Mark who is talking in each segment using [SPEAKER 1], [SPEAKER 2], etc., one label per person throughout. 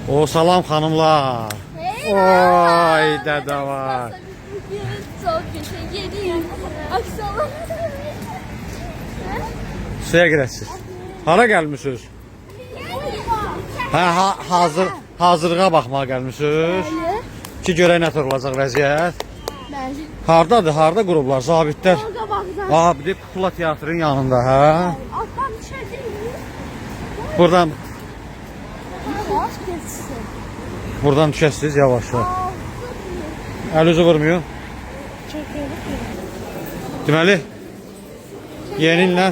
[SPEAKER 1] O salam xanımlar. Oy dədə var.
[SPEAKER 2] Çok güzel. Yedi akşamlar.
[SPEAKER 1] Suya girəsiniz. Hara gəlmisiniz? Hazırlığa baxmağa gəlmisiniz. Ki görək nə tür olacaq vəziyyət. Hardadır, harda qurublar, zabitlər? Aha, bir de Kukla Teatrın yanında, hə?
[SPEAKER 2] Alttan düşerdi.
[SPEAKER 1] Buradan
[SPEAKER 2] Yavaş geçsin.
[SPEAKER 1] buradan düşəsiniz yavaşça. Əl-üzü vurmuyor. Deməli, yeninlə.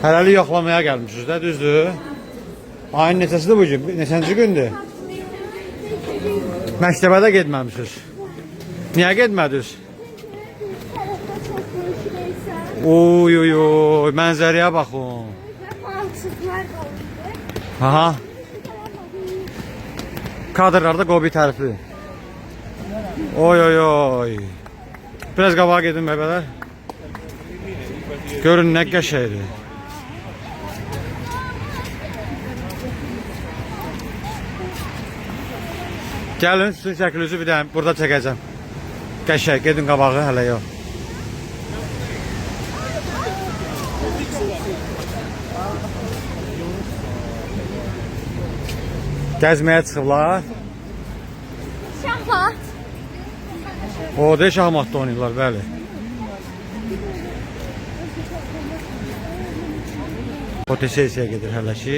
[SPEAKER 1] Hələlik yoxlamaya gəlmişsiniz də, düzdür? Ayın neçəsidir bu gün? Neçənci gündür? Məktəbə də getməmişsiniz. Niyə getmədiniz? Oy oy oy, mənzərəyə baxın. Aha. Kadrlarda Qobi tərifli. Oy oy oy. Biraz qabağa gedin bəbələr. Görün nə qəşəngdir. Gəlin, sizin şəklinizi bir də burada çəkəcəm. Qəşəng, gedin qabağı hələ yox. Gəzməyə çıxıblar.
[SPEAKER 2] Şahmat.
[SPEAKER 1] O da şahmatda oynayırlar, bəli. Fotosesiyaya gedir hələ ki.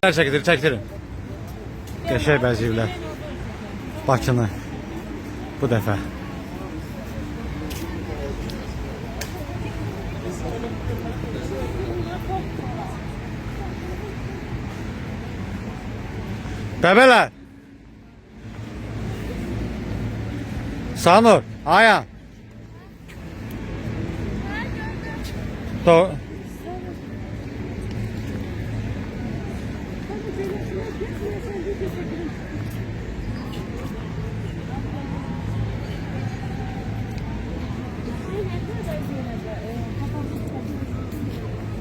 [SPEAKER 1] Hər çəkidir, çəkdirin. Qəşəng bəziyiblər Bakını bu dəfə. Bəbələr. Sanur, Ayan.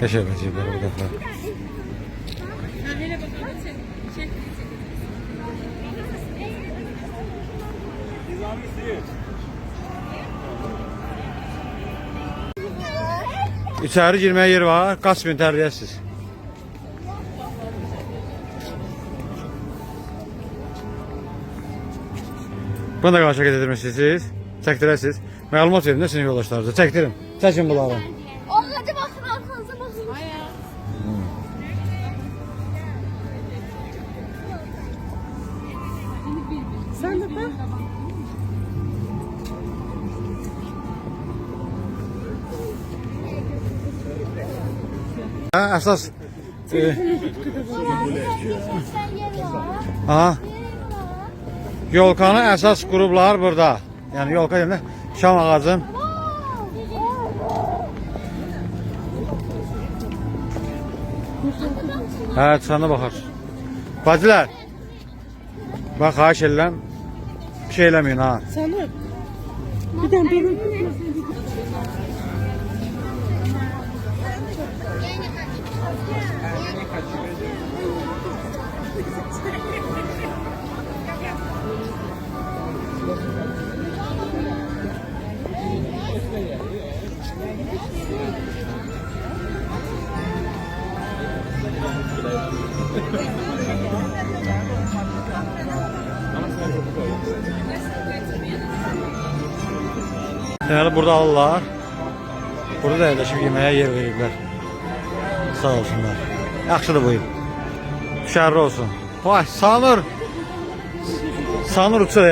[SPEAKER 1] Qəşəng bəziyiblər bu dəfə. İçəri girməyə yer var, qaç gün tərbiyəsiz. Bunu da qarşı gedirmişsiniz, çəkdirəsiniz. Məlumat verin də sizin yoldaşlarınıza, çəkdirin, çəkin bunları.
[SPEAKER 2] Hadi bakın arkanıza bakın. Sen de bak.
[SPEAKER 1] Əsas aha, yolkanı əsas qurublar burada. Yəni yolka deyəndə şam ağacın. Hə, çıxanda baxar. Bacılar, bax, xahiş edirəm, bir şey eləməyin ha.
[SPEAKER 3] Sanır. Bir dənə belə.
[SPEAKER 1] Deməli, burada alırlar. Burada da əyləşib yeməyə yer veriblər. Sağ olsunlar. Yaxşıdır bu il. Şərri olsun. Vay, Sanur. Sanur uçur,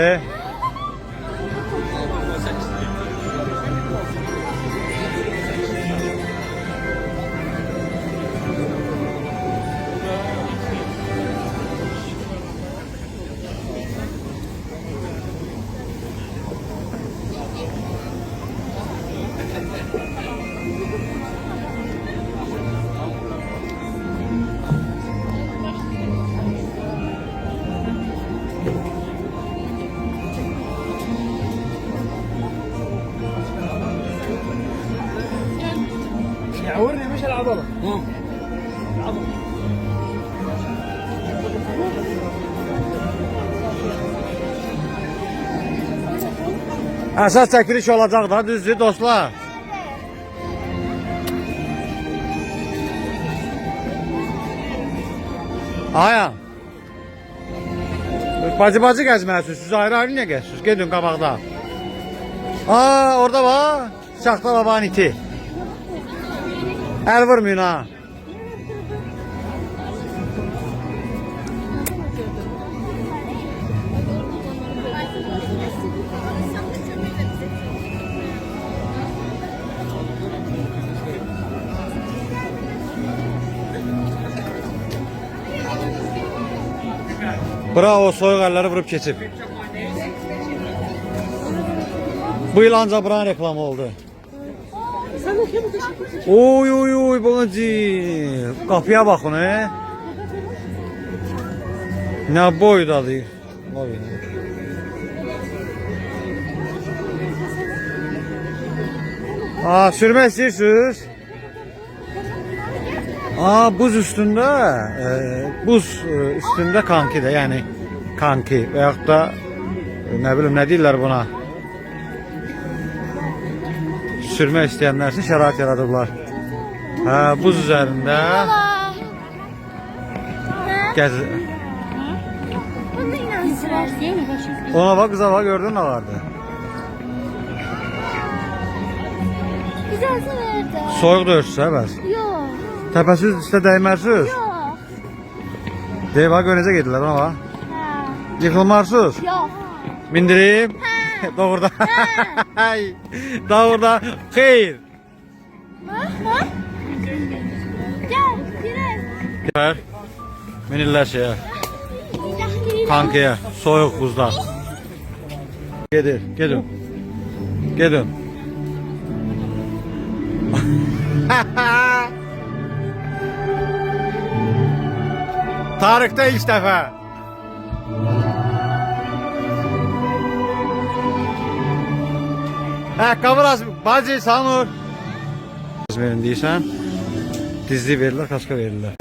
[SPEAKER 4] يعورني مش العضله.
[SPEAKER 1] Əsas çəkiliş olacaq da, düzdür dostlar. Aya. Bacı gəzməlisiniz, siz ayrı-ayrı niyə gəzirsiniz? Gedin qabaqda. Orada var. Şaxta babanın iti. Əl vurmayın ha. Bravo, soyuq əlləri vurub keçib. Bu yıl ancaq buranın reklamı oldu.
[SPEAKER 3] Sen okey mi teşekkür ederim.
[SPEAKER 1] Oy oy oy babacı. Kapıya bakın he. Ne boydadır. Vay. Sürmək istəyirsiniz? Buz üstündə, buz üstündə kanki də, yəni kanki və yaxud da nə bilim nə deyirlər buna. Sürmək istəyənlər üçün şərait yaradıblar. Buz üzərində gəz.
[SPEAKER 2] Bunu inanırsın.
[SPEAKER 1] Ona bak, qıza bak, gördün nə vardı?
[SPEAKER 2] Güzelsin nerede?
[SPEAKER 1] Soyuq döyürsüz hə bəs?
[SPEAKER 2] Yok.
[SPEAKER 1] Təpəsiz üstə dəymərsiz?
[SPEAKER 2] Yok.
[SPEAKER 1] Deyib ha, görəcə gedirlər ona bak.
[SPEAKER 2] Ha.
[SPEAKER 1] Yıxılmarsınız?
[SPEAKER 2] Yok.
[SPEAKER 1] Bindireyim. Doğrudan. Doğrudan. Xeyr.
[SPEAKER 2] Ha? Gel, girelim.
[SPEAKER 1] Gəlir. Minirlər şeyə. Kankaya. Soyuq buzda. Gedir. Gedin. Gedin. Tarixdə ilk dəfə. Ayaqqabı lazım. Bacı, Sanur. Verin deyirsən, dizli verirlər, kaska verirlər.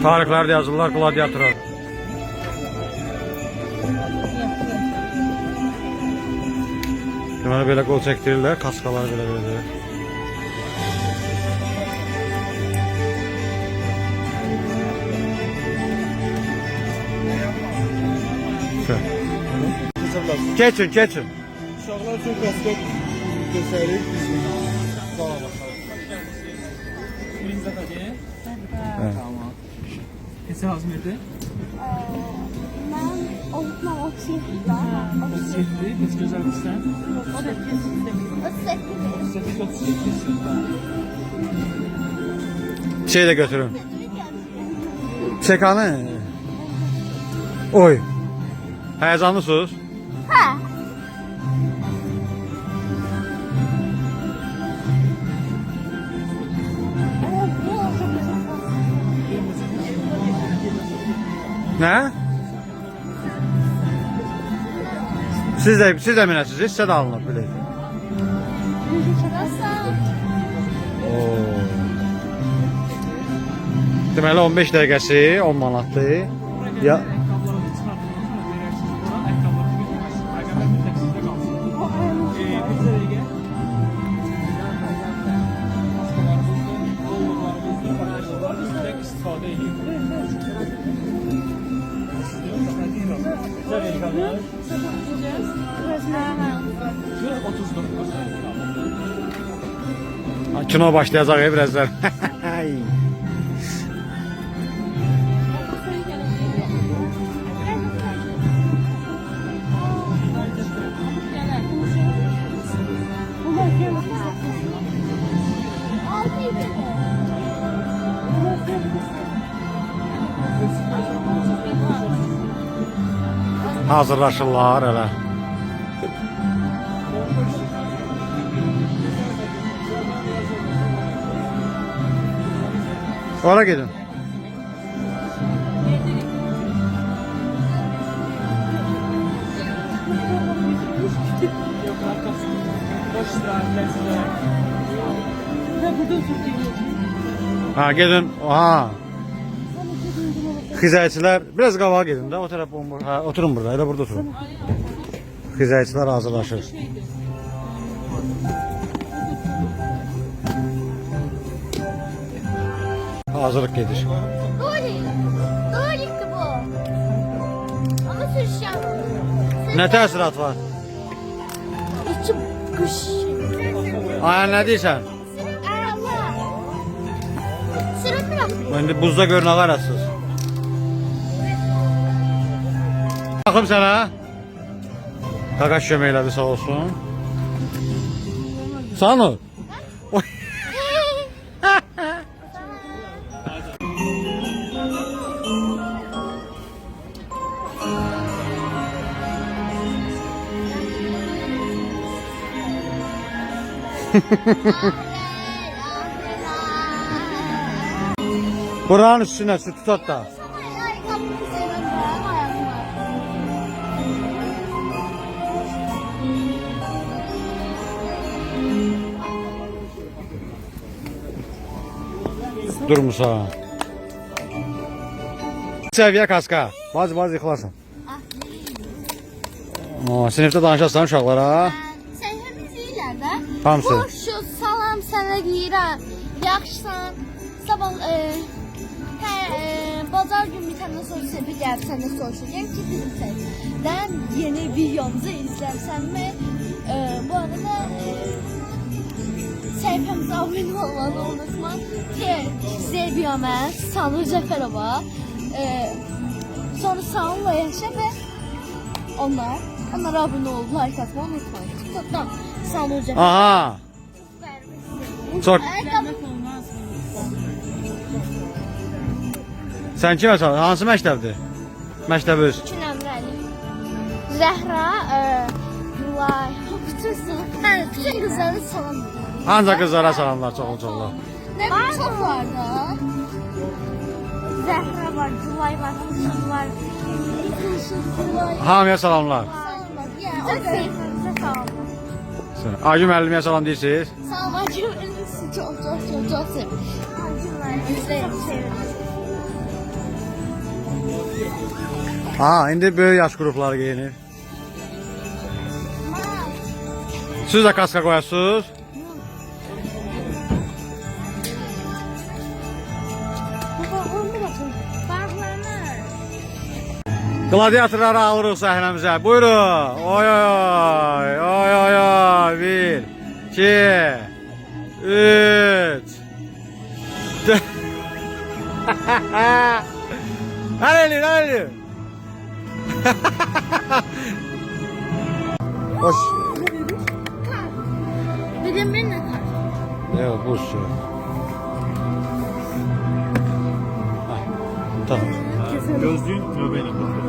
[SPEAKER 1] Tarixlərdə yazırlar, gladiatora. Deməli belə qol çəkdirirlər, kaskalar belə verir. Keçin, keçin.
[SPEAKER 4] Uşaqlar üçün kaskot göstərik. Sağ bakalım. Birinci dəfədir. Tamam. Neçə hazmeti?
[SPEAKER 2] Ben okuma okuyayım.
[SPEAKER 4] 37. Neç gözəlmişsən? 38, 38.
[SPEAKER 1] Şey də götürün. Çekanı. Oy. Həyecanlısınız?
[SPEAKER 2] Ha.
[SPEAKER 1] Nə? Siz də minəsiniz, sizə də alınır bilək. Deməli 15 dəqiqəsi 10 manatdır. Ya kino başlayacaq birazdan. Hazırlaşırlar elə. Ora gedin.
[SPEAKER 4] istirahətləsinə.
[SPEAKER 3] Ya burada otur geliyor.
[SPEAKER 1] Ha gedin. Aha. Xizəkçilər biraz qabağa gedin də. O tərəf bomboş. Ha oturun burada. Elə burada oturun. Xizəkçilər hazırlaşır. Hazırlık gedir.
[SPEAKER 2] Dolikti bu. Ama sürüşen.
[SPEAKER 1] Nə təsirat var?
[SPEAKER 2] İçi kış.
[SPEAKER 1] Aya nə deyirsən?
[SPEAKER 2] Allah. Sürünmüyor.
[SPEAKER 1] İndi buzda gör nə qarasız. Baxım sənə. Qaqaş kömək elədi sağ olsun. Sanu. Oy. Buranın üstüne su tutat da. Durmusa. Seviye kaska. Bazı yıkılasın. Sinifte danışarsan uşaqlara.
[SPEAKER 2] Sen hepimiz iyiler de.
[SPEAKER 1] Hamısı.
[SPEAKER 2] Boşu salam sana deyirəm. Yaxşısan. Sabah bazar günü bir tane soru sebebi geldi senden soruşacağım ki bizim senden yeni videomuzu izlersen mi? Bu arada sayfamıza abone olmayı unutma. Seviyorum ben. Sanur Cəfərova. Sonra Sanur'la yaşa ve onlara abone ol, like atmayı unutmayın. TikTok'tan Sanur Cəfərova.
[SPEAKER 1] Aha. Çok. Sen kime sor? Hansı məktəbdir? Məktəb öz.
[SPEAKER 2] Üçün Əmrəli. Zəhra, Gülay, bütün qızları salam.
[SPEAKER 1] Ancaq qızlara salamlar çoxlu.
[SPEAKER 2] Ne çok var da. Zəhra var, Gülay var, Hüsn var. Gülay.
[SPEAKER 1] Hamıya salamlar.
[SPEAKER 2] Salamlar. Yəni o seyfimizə salamlar.
[SPEAKER 1] Acı müəllimə salam deyirsiniz?
[SPEAKER 2] Salam Acım, sizi çok seviyorum. Acımlar, seviyorum.
[SPEAKER 1] Ha, indi böyük yaş qrupları geyinir. Siz də kaska qoyasınız? Gladiatorları alırıq səhnəmizə. Buyurun. Oy oy oy. Oy oy oy. 1 2 3 Hadi. Hoş.
[SPEAKER 2] Dedim ben ne kar?
[SPEAKER 1] Yok bu şey. Tamam.
[SPEAKER 4] Gözlüğün növbəyə baxır.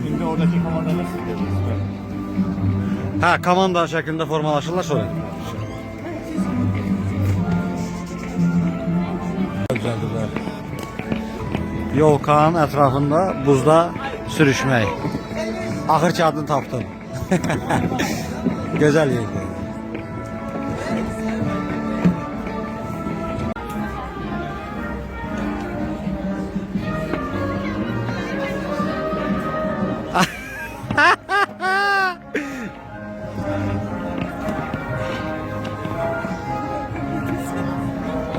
[SPEAKER 4] İndi oradakı komandalar siz görürsünüz.
[SPEAKER 1] Ha, komanda şeklinde formalaşırlar sonra. Güzeldir. Yolkanın etrafında buzda sürüşmek. Ahır ki adını tapdım. Güzel yerdi.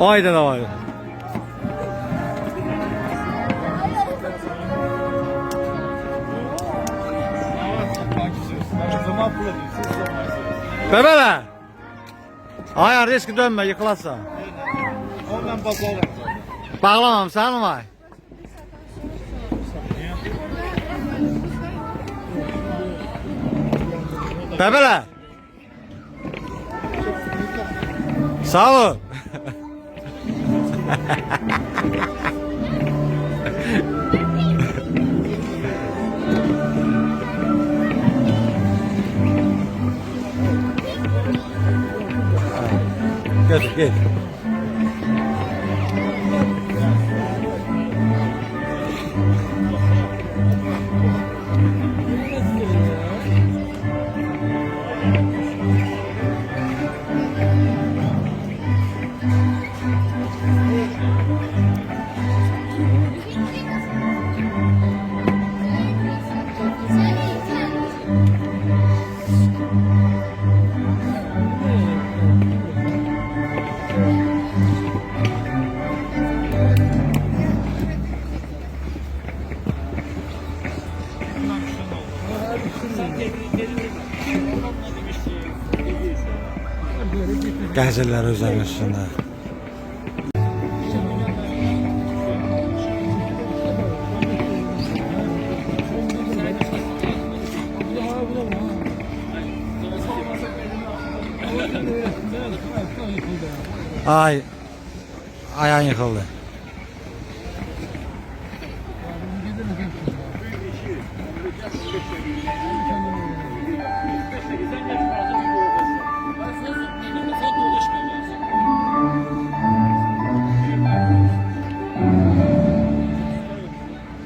[SPEAKER 1] Ayda da var.
[SPEAKER 4] Zaman pula deyirsiniz, zaman.
[SPEAKER 1] Bebeler. Ayar riski dönme yıkılasın.
[SPEAKER 4] Ondan bağlarım.
[SPEAKER 1] Bağlamam sen var. Bebeler. Sağ olun. Götür gel. Qəzəllər özəl üstündə. Ay, ayağın yıkıldı.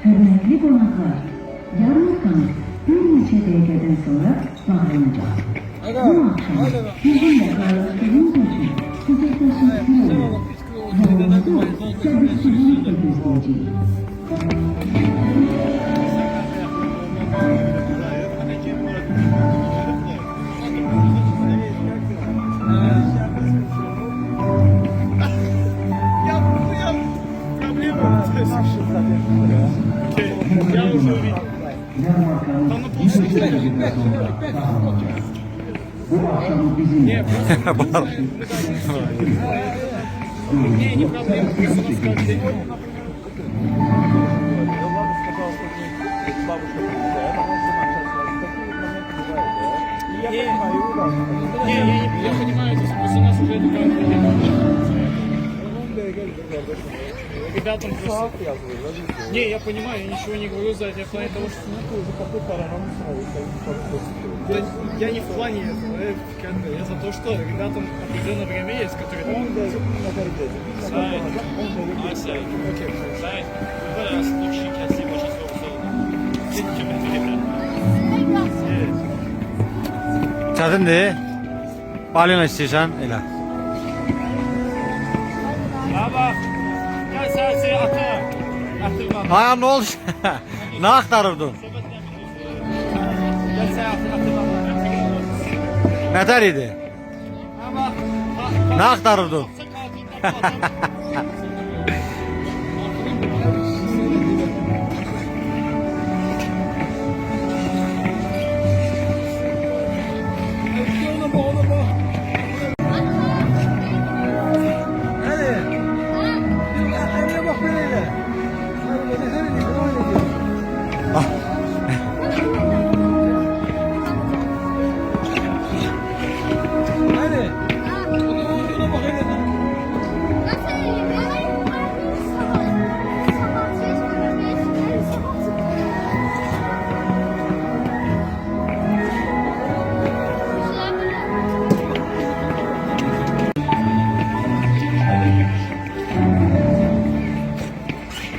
[SPEAKER 5] Hürmetli konuklar, yarın kanıt bir neçə dəqiqədən sonra bağlanacaq. Bu akşam sizinle paylaştığımız için size teşekkür ederim. Yolumuzu sabırsızlıkla gözleyeceğiz. Bu akşam bizimle
[SPEAKER 4] Я понимаю, здесь у нас уже ребятам просто... Не, я понимаю, я ничего не говорю за это, я в плане того, что... Я не в плане этого, я за то, что ребятам определенное время есть, которые...
[SPEAKER 1] Çətindir. Balina istəyirsən, elə.
[SPEAKER 4] Baba, gel sen şey atır. Atırma.
[SPEAKER 1] Ayağım nə oldu? Nə axtarırdın?
[SPEAKER 4] Gel sen atırma.
[SPEAKER 1] Nətər idi?
[SPEAKER 4] Ama...
[SPEAKER 1] Nə axtarırdın?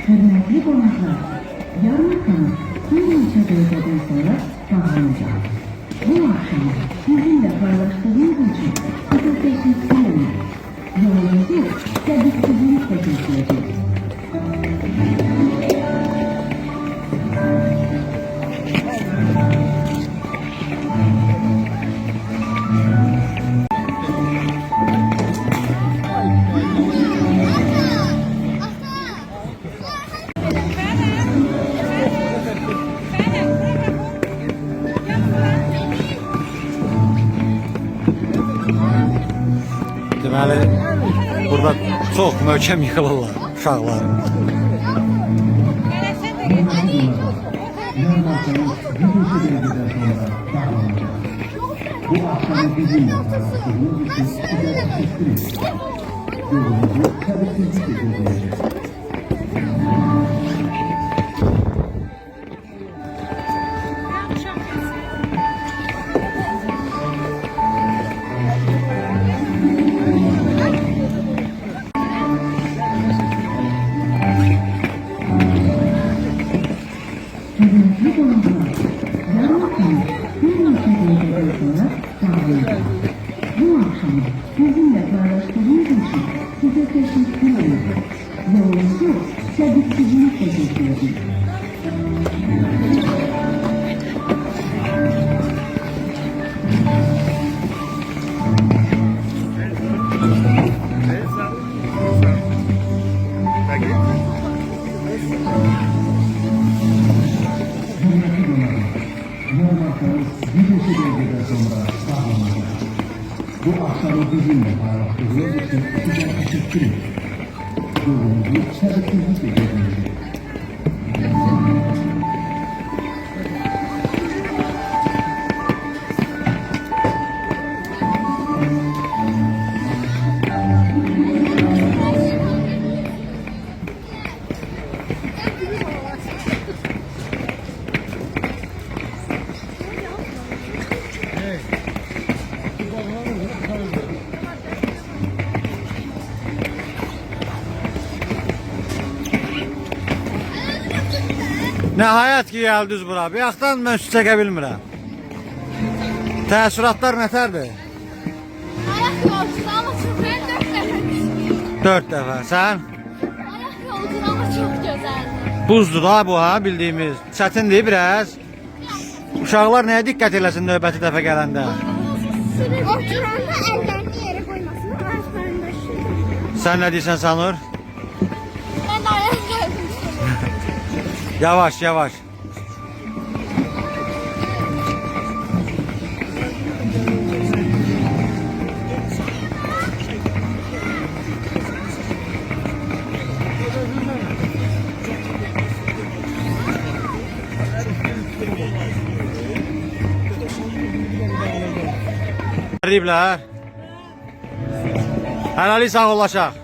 [SPEAKER 5] hürmetli konuklar, yarın kanıt bir neçə dəqiqədən sonra bağlanacaq. Bu akşam sizinle paylaştığımız için size teşekkür ederim. Yolumuzu sabırsızlıkla gözleyeceğiz.
[SPEAKER 1] Deməli, burada çox möhkəm yıxılırlar uşaqlar.
[SPEAKER 5] Bu akşam bizimle paylaştığımız için size teşekkür ederim. Yolumuzu sabırsızlıkla gözleyeceğiz. Hürmetli konuklar, yarın kanıt bir neçə dəqiqədən sonra bağlanacaq. Bu akşam sizinle paylaştığımız için size teşekkür ederim. Yolumuzu sabırsızlıkla gözleyeceğiz. Hürmetli konuklar,
[SPEAKER 6] Uçaklarımız bir neçə dəqiqədən sonra sağlanacaq. Bu akşamı bizimle paylaştığınız için sizden teşekkür ederim. Yolunuzu sabırsızlıkla gözleyeceğim.
[SPEAKER 1] Nəhayət ki, gəldiniz bura. Bir yaxdan mən üst çəkə bilmirəm. Təəssüratlar nətərdir?
[SPEAKER 2] Ayaq yolcusu ama çok ben 4 dəfə düşdüm.
[SPEAKER 1] 4 dəfə. Sən?
[SPEAKER 2] Ayaq yolcusu ama çok güzeldi.
[SPEAKER 1] Buzdur da bu ha, bildiyimiz. Çətindir biraz. Uşaqlar nəyə diqqət eləsin növbəti dəfə gələndə?
[SPEAKER 5] Oturanda ellerini yere koymasını ayaklarında düşürür.
[SPEAKER 1] Sən nə deyirsən Sanur?
[SPEAKER 2] Ben de ayaq yolcusu.
[SPEAKER 1] Yavaş, yavaş. Riblər. Hələlik sağollaşaq.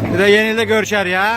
[SPEAKER 1] Bir də yeni ildə görüşər ya.